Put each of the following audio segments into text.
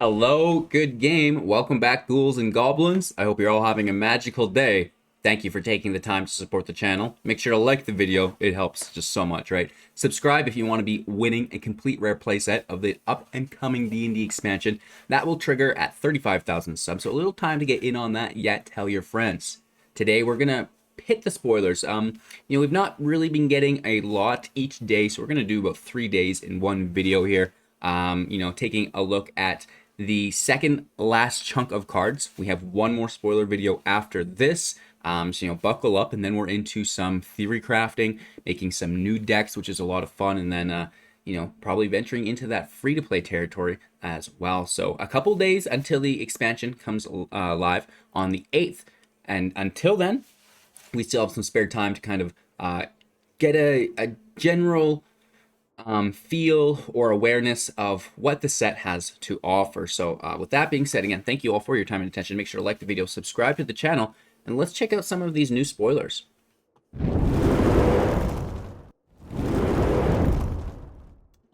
Hello, good game. Welcome back, ghouls and goblins. I hope you're all having a magical day. Thank you for taking the time to support the channel. Make sure to like the video. It helps just so much, right? Subscribe if you want to be winning a complete rare playset of the up-and-coming D&D expansion. That will trigger at 35,000 subs, so a little time to get in on that yet. Tell your friends. Today, we're going to hit the spoilers. We've not really been getting a lot each day, so we're going to do about 3 days in one video here. Taking a look at the second last chunk of cards. We have one more spoiler video after this. Buckle up, and then we're into some theory crafting, making some new decks, which is a lot of fun, and then, probably venturing into that free-to-play territory as well. So a couple days until the expansion comes live on the 8th, and until then, we still have some spare time to kind of get a general feel or awareness of what the set has to offer. So with that being said, again, thank you all for your time and attention. Make sure to like the video, subscribe to the channel, and let's check out some of these new spoilers.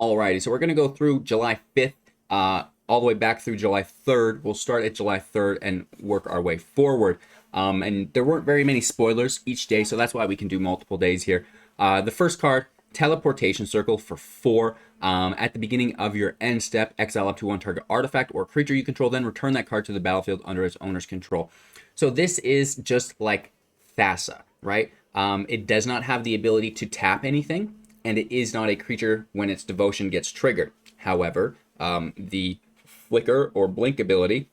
Alrighty, so we're going to go through July 5th all the way back through July 3rd. We'll start at July 3rd and work our way forward. And there weren't very many spoilers each day, so that's why we can do multiple days here. The first card, Teleportation Circle for 4. At the beginning of your end step, exile up to one target artifact or creature you control, then return that card to the battlefield under its owner's control. So this is just like Thassa, right? It does not have the ability to tap anything, and it is not a creature when its devotion gets triggered. However, the flicker or blink ability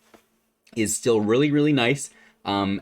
is still really, really nice, and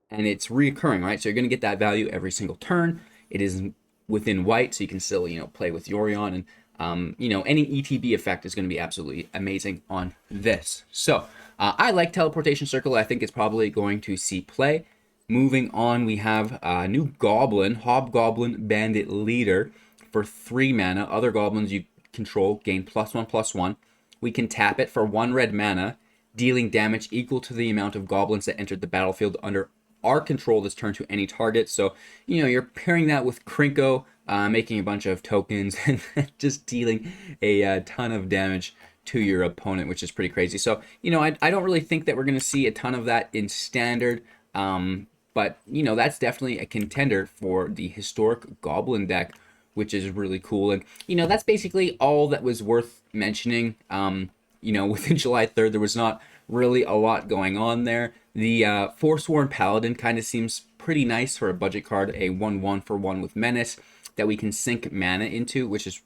it's reoccurring, right? So you're going to get that value every single turn. It is within white, so you can still, play with Yorion, and, any ETB effect is going to be absolutely amazing on this. So I like Teleportation Circle. I think it's probably going to see play. Moving on, we have a new Goblin, Hobgoblin Bandit Leader for 3 mana. Other goblins you control gain +1/+1. We can tap it for 1 red mana, dealing damage equal to the amount of goblins that entered the battlefield under our control this turn to any target. So, you're pairing that with Krinko, making a bunch of tokens and just dealing a ton of damage to your opponent, which is pretty crazy. So, I don't really think that we're going to see a ton of that in standard, but, that's definitely a contender for the historic Goblin deck, which is really cool. And, that's basically all that was worth mentioning. Within July 3rd, there was not really a lot going on there. The Forsworn Paladin kind of seems pretty nice for a budget card, a 1/1 for 1 with Menace that we can sink mana into, which is,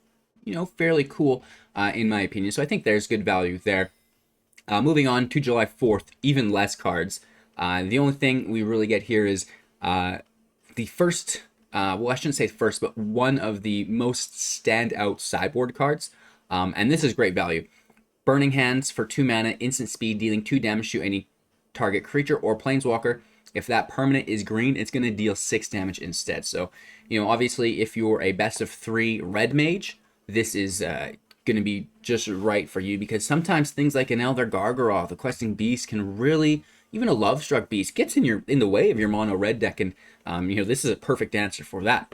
fairly cool in my opinion. So I think there's good value there. Moving on to July 4th, even less cards. The only thing we really get here is the first, well, I shouldn't say first, but one of the most standout sideboard cards. And this is great value. Burning Hands for 2 mana, instant speed, dealing 2 damage to any target creature or planeswalker. If that permanent is green, it's going to deal 6 damage instead. So, obviously, if you're a best of 3 red mage, this is going to be just right for you, because sometimes things like an Elder Gargaroth, a Questing Beast, can really, even a Lovestruck Beast, gets in the way of your mono red deck, and this is a perfect answer for that.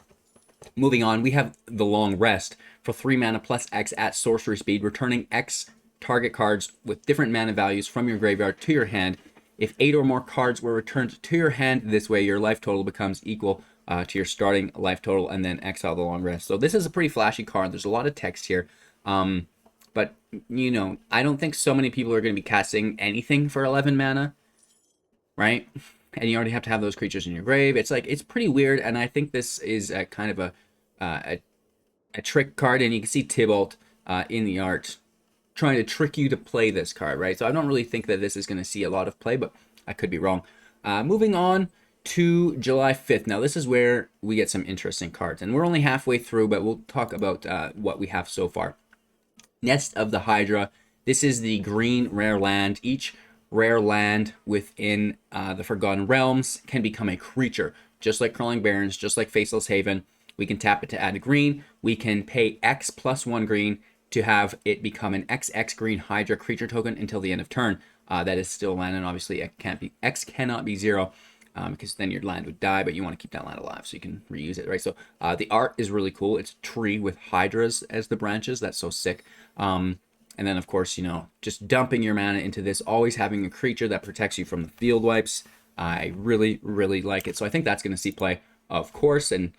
Moving on, we have the Long Rest for 3 mana plus X at sorcery speed, returning X target cards with different mana values from your graveyard to your hand. If 8 or more cards were returned to your hand this way, your life total becomes equal to your starting life total, and then exile the Long Rest. So this is a pretty flashy card. There's a lot of text here. But, I don't think so many people are going to be casting anything for 11 mana, right? And you already have to have those creatures in your grave. It's pretty weird, and I think this is a kind of a trick card, and you can see Tybalt in the art trying to trick you to play this card, right? So I don't really think that this is going to see a lot of play, but I could be wrong. Moving on to July 5th. Now, this is where we get some interesting cards, and we're only halfway through, but we'll talk about what we have so far. Nest of the Hydra. This is the green rare land. Each rare land within the Forgotten Realms can become a creature, just like Crawling Barrens, just like Faceless Haven. We can tap it to add a green. We can pay X plus 1 green to have it become an XX green Hydra creature token until the end of turn. That is still land, and obviously X cannot be 0, because then your land would die, but you want to keep that land alive so you can reuse it, right? So the art is really cool. It's a tree with hydras as the branches. That's so sick. And then, of course, just dumping your mana into this, always having a creature that protects you from the field wipes. I really, really like it. So I think that's going to see play, of course. And,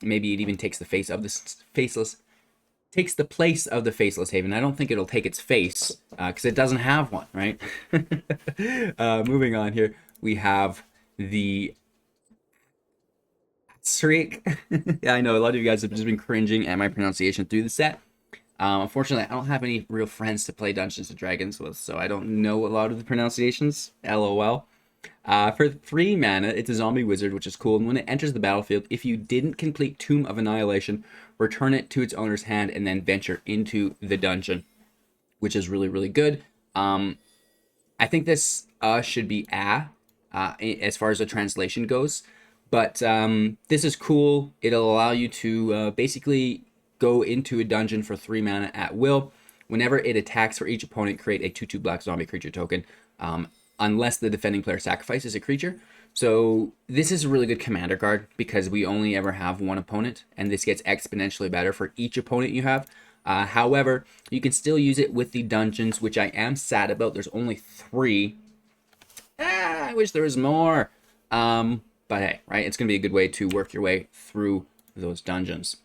maybe it even takes the face of this takes the place of the Faceless Haven. I don't think it'll take its face because it doesn't have one, right? Moving on here, we have the Streak. Yeah, I know a lot of you guys have just been cringing at my pronunciation through the set. Unfortunately, I don't have any real friends to play Dungeons and Dragons with, so I don't know a lot of the pronunciations. LOL. For 3 mana, it's a zombie wizard, which is cool. And when it enters the battlefield, if you didn't complete Tomb of Annihilation, return it to its owner's hand and then venture into the dungeon, which is really, really good. I think this should be as far as the translation goes. But this is cool. It'll allow you to basically go into a dungeon for 3 mana at will. Whenever it attacks for each opponent, create a 2/2 black zombie creature token. Unless the defending player sacrifices a creature. So this is a really good commander card because we only ever have one opponent, and this gets exponentially better for each opponent you have. However, you can still use it with the dungeons, which I am sad about. There's only 3. I wish there was more. But hey, right? It's going to be a good way to work your way through those dungeons.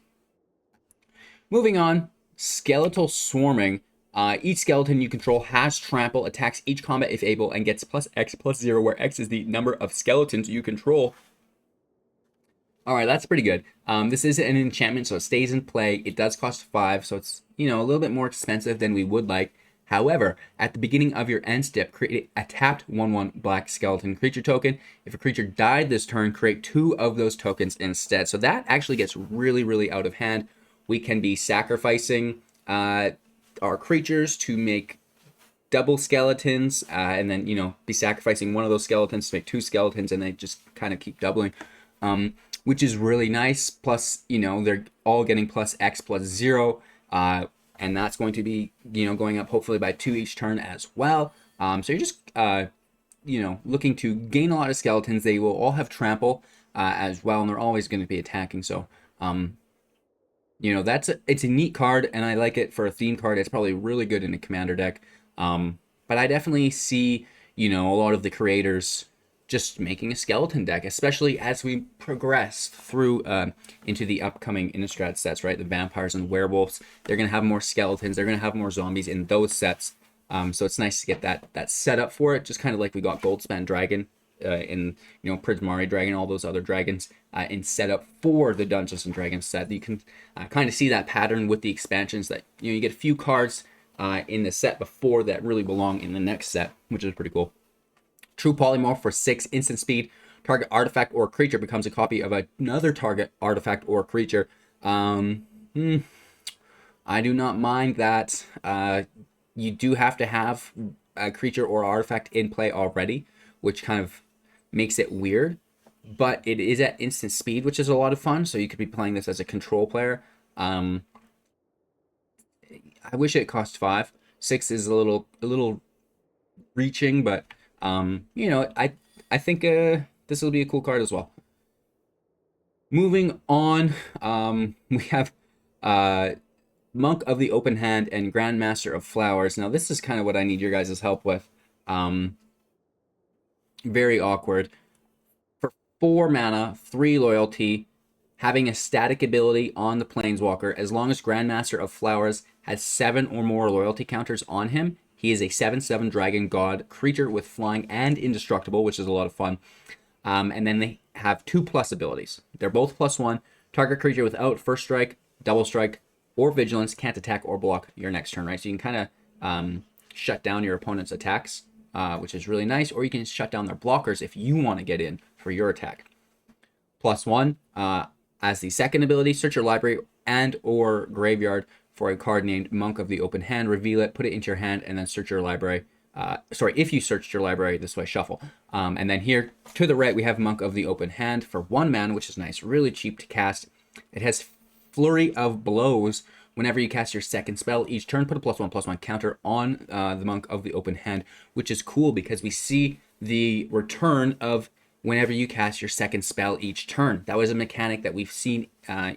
Moving on, Skeletal Swarming. Each skeleton you control has trample, attacks each combat if able, and gets +X/+0, where X is the number of skeletons you control. Alright, that's pretty good. This is an enchantment, so it stays in play. It does cost 5, so it's, a little bit more expensive than we would like. However, at the beginning of your end step, create a tapped 1/1 black skeleton creature token. If a creature died this turn, create 2 of those tokens instead. So that actually gets really, really out of hand. We can be sacrificing our creatures to make double skeletons, and then be sacrificing one of those skeletons to make 2 skeletons, and they just kind of keep doubling, which is really nice. Plus, they're all getting +X/+0, and that's going to be going up hopefully by 2 each turn as well. So you're just looking to gain a lot of skeletons. They will all have trample as well, and they're always going to be attacking. So it's a neat card, and I like it for a theme card. It's probably really good in a commander deck. But I definitely see, a lot of the creators just making a skeleton deck, especially as we progress through into the upcoming Innistrad sets, right? The vampires and werewolves, they're going to have more skeletons. They're going to have more zombies in those sets. So it's nice to get that set up for it, just kind of like we got Goldspan Dragon in Prismari Dragon, all those other dragons in setup for the Dungeons and Dragons set. You can kind of see that pattern with the expansions that you get a few cards in the set before that really belong in the next set, which is pretty cool. True Polymorph for 6 instant speed. Target artifact or creature becomes a copy of another target artifact or creature. I do not mind that. You do have to have a creature or artifact in play already, which kind of makes it weird, but it is at instant speed, which is a lot of fun. So you could be playing this as a control player. I wish it cost 5. 6 is a little reaching, but I think this will be a cool card as well. Moving on, we have Monk of the Open Hand and Grandmaster of Flowers. Now this is kind of what I need your guys' help with. Very awkward. For 4 mana, 3 loyalty, having a static ability on the Planeswalker, as long as Grandmaster of Flowers has 7 or more loyalty counters on him, he is a 7/7 dragon god creature with flying and indestructible, which is a lot of fun. And then they have 2+ abilities. They're both +1. Target creature without first strike, double strike, or vigilance can't attack or block your next turn, right? So you can kind of shut down your opponent's attacks, which is really nice, or you can shut down their blockers if you want to get in for your attack. +1, as the second ability, search your library and or graveyard for a card named Monk of the Open Hand, reveal it, put it into your hand, and then search your library. If you searched your library this way, shuffle. And then here to the right, we have Monk of the Open Hand for 1 mana, which is nice, really cheap to cast. It has Flurry of Blows. Whenever you cast your second spell each turn, put a +1/+1 counter on the Monk of the Open Hand, which is cool because we see the return of whenever you cast your second spell each turn. That was a mechanic that we've seen, I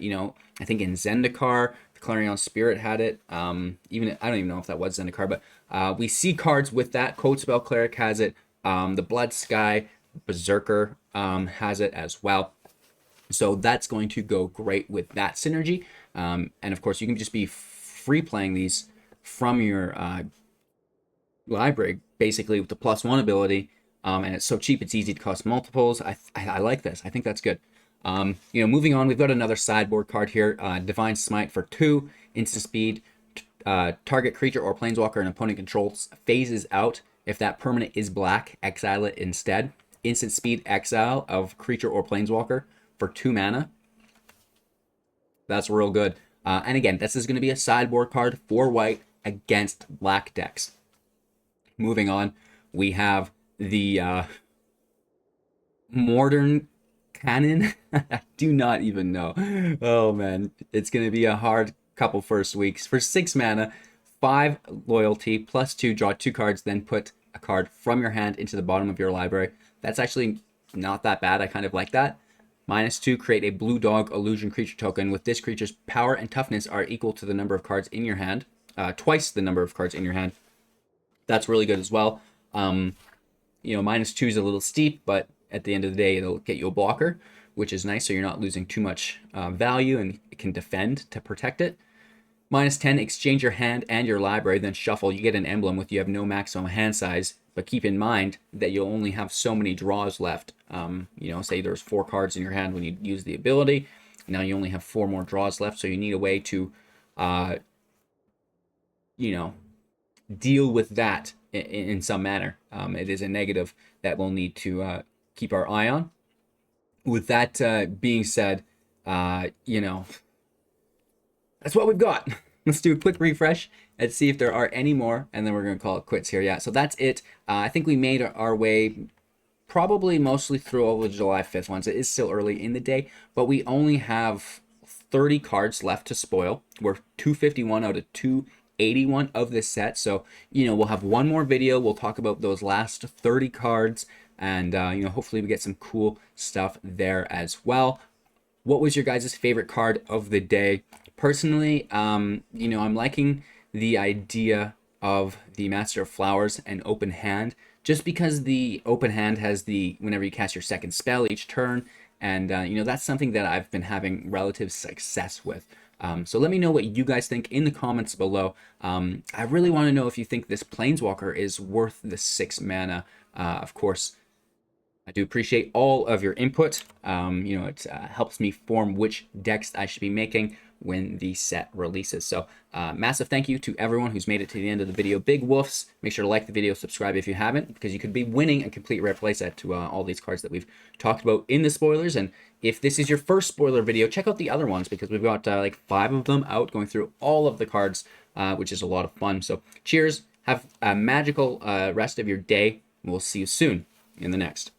think in Zendikar, Clarion Spirit had it. Even I don't even know if that was in a card, but we see cards with that. Codespell Cleric has it. The Blood Sky Berserker has it as well. So that's going to go great with that synergy. And of course, you can just be free playing these from your library, basically with the +1 ability. And it's so cheap, it's easy to cost multiples. I like this. I think that's good. Moving on, we've got another sideboard card here. Divine Smite for 2, instant speed. Target creature or planeswalker an opponent controls phases out. If that permanent is black, exile it instead. Instant speed exile of creature or planeswalker for 2 mana. That's real good. And again, this is going to be a sideboard card for white against black decks. Moving on, we have the Modern Cannon. I do not even know. Oh man, it's going to be a hard couple first weeks. For 6 mana, 5 loyalty, +2, draw 2 cards, then put a card from your hand into the bottom of your library. That's actually not that bad. I kind of like that. -2, create a blue dog illusion creature token. With this creature's power and toughness are equal to the number of cards in your hand. Twice the number of cards in your hand. That's really good as well. -2 is a little steep, but at the end of the day, it'll get you a blocker, which is nice, so you're not losing too much value, and it can defend to protect it. -10, exchange your hand and your library, then shuffle. You get an emblem with you have no maximum hand size, but keep in mind that you'll only have so many draws left. Say there's 4 cards in your hand when you use the ability. Now you only have 4 more draws left, so you need a way to, deal with that in some manner. It is a negative that we'll need to keep our eye on. With that being said, that's what we've got. Let's do a quick refresh and see if there are any more, and then we're going to call it quits here. Yeah, so that's it. I think we made our way probably mostly through all the July 5th ones. It is still early in the day, but we only have 30 cards left to spoil. We're 251 out of 281 of this set, so we'll have one more video. We'll talk about those last 30 cards, and hopefully we get some cool stuff there as well. What was your guys' favorite card of the day? Personally, I'm liking the idea of the Master of Flowers and Open Hand, just because the Open Hand has whenever you cast your second spell each turn, and that's something that I've been having relative success with. So let me know what you guys think in the comments below. I really want to know if you think this Planeswalker is worth the 6 mana. Of course, I do appreciate all of your input. It helps me form which decks I should be making when the set releases. So massive thank you to everyone who's made it to the end of the video. Big woofs. Make sure to like the video, subscribe if you haven't, because you could be winning a complete rare playset to all these cards that we've talked about in the spoilers. And if this is your first spoiler video, check out the other ones, because we've got like 5 of them out, going through all of the cards, which is a lot of fun. So cheers. Have a magical rest of your day. We'll see you soon in the next.